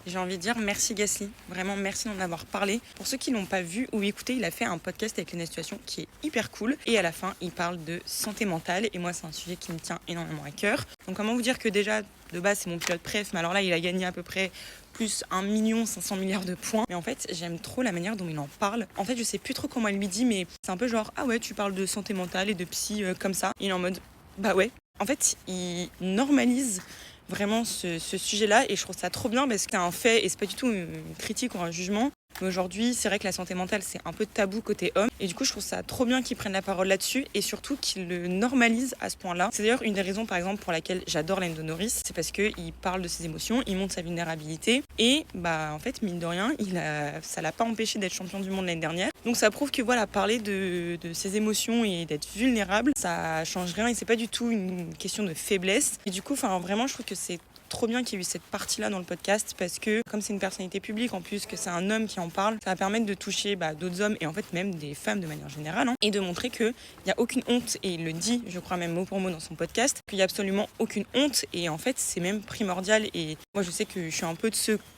J'ai envie de dire merci Gasly, vraiment merci d'en avoir parlé. Pour ceux qui l'ont pas vu ou écouté, il a fait un podcast avec Lena Situation qui est hyper cool. Et à la fin, il parle de santé mentale. Et moi, c'est un sujet qui me tient énormément à cœur. Donc comment vous dire que déjà, de base, c'est mon pilote préf. Mais alors là, il a gagné à peu près plus 1 500 000 000 de points. Mais en fait, j'aime trop la manière dont il en parle. En fait, je sais plus trop comment il lui dit, mais c'est un peu genre, ah ouais, tu parles de santé mentale et de psy comme ça. Il est en mode, bah ouais. En fait, il normalise vraiment ce sujet-là et je trouve ça trop bien parce que c'est un fait et c'est pas du tout une critique ou un jugement. Mais aujourd'hui, c'est vrai que la santé mentale, c'est un peu tabou côté homme. Et du coup, je trouve ça trop bien qu'ils prennent la parole là-dessus et surtout qu'ils le normalisent à ce point-là. C'est d'ailleurs une des raisons, par exemple, pour laquelle j'adore Lando Norris. C'est parce qu'il parle de ses émotions, il montre sa vulnérabilité. Et en fait, mine de rien, ça l'a pas empêché d'être champion du monde l'année dernière. Donc ça prouve que voilà, parler de ses émotions et d'être vulnérable, ça change rien et c'est pas du tout une question de faiblesse. Et du coup, vraiment, je trouve que c'est trop bien qu'il y ait eu cette partie-là dans le podcast parce que comme c'est une personnalité publique, en plus que c'est un homme qui en parle, ça va permettre de toucher d'autres hommes et en fait même des femmes de manière générale et de montrer qu'il n'y a aucune honte et il le dit, je crois même mot pour mot dans son podcast, qu'il n'y a absolument aucune honte et en fait c'est même primordial et moi je sais que je suis un peu de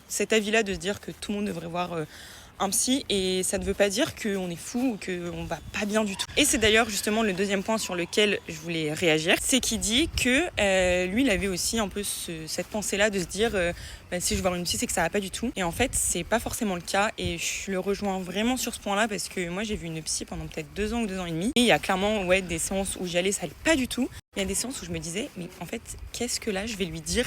cet avis-là de se dire que tout le monde devrait voir un psy et ça ne veut pas dire qu'on est fou ou qu'on va pas bien du tout. Et c'est d'ailleurs justement le deuxième point sur lequel je voulais réagir, c'est qu'il dit que lui il avait aussi un peu cette pensée-là de se dire si je vais voir une psy c'est que ça va pas du tout. Et en fait c'est pas forcément le cas et je le rejoins vraiment sur ce point-là parce que moi j'ai vu une psy pendant peut-être 2 ans ou 2 ans et demi et il y a clairement des séances où j'y allais, ça allait pas du tout. Il y a des séances où je me disais mais en fait qu'est-ce que là je vais lui dire,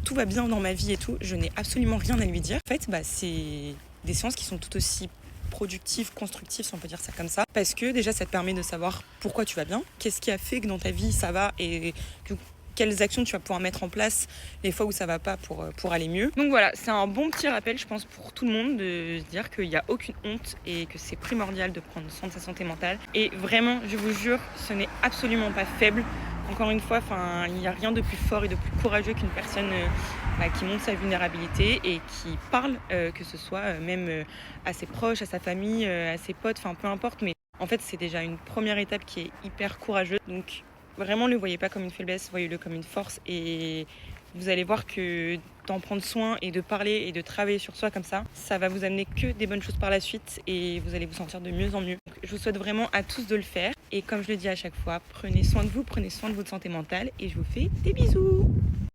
tout va bien dans ma vie et tout, je n'ai absolument rien à lui dire. En fait c'est des séances qui sont tout aussi productives, constructives, si on peut dire ça comme ça. Parce que déjà, ça te permet de savoir pourquoi tu vas bien, qu'est-ce qui a fait que dans ta vie ça va et quelles actions tu vas pouvoir mettre en place les fois où ça va pas pour aller mieux. Donc voilà, c'est un bon petit rappel, je pense, pour tout le monde de se dire qu'il n'y a aucune honte et que c'est primordial de prendre soin de sa santé mentale. Et vraiment, je vous jure, ce n'est absolument pas faible. Encore une fois, il n'y a rien de plus fort et de plus courageux qu'une personne qui montre sa vulnérabilité et qui parle, que ce soit même à ses proches, à sa famille, à ses potes, peu importe. Mais en fait, c'est déjà une première étape qui est hyper courageuse. Donc vraiment, ne le voyez pas comme une faiblesse, voyez-le comme une force. Et vous allez voir que d'en prendre soin et de parler et de travailler sur soi comme ça, ça va vous amener que des bonnes choses par la suite et vous allez vous sentir de mieux en mieux. Donc, je vous souhaite vraiment à tous de le faire. Et comme je le dis à chaque fois, prenez soin de vous, prenez soin de votre santé mentale et je vous fais des bisous.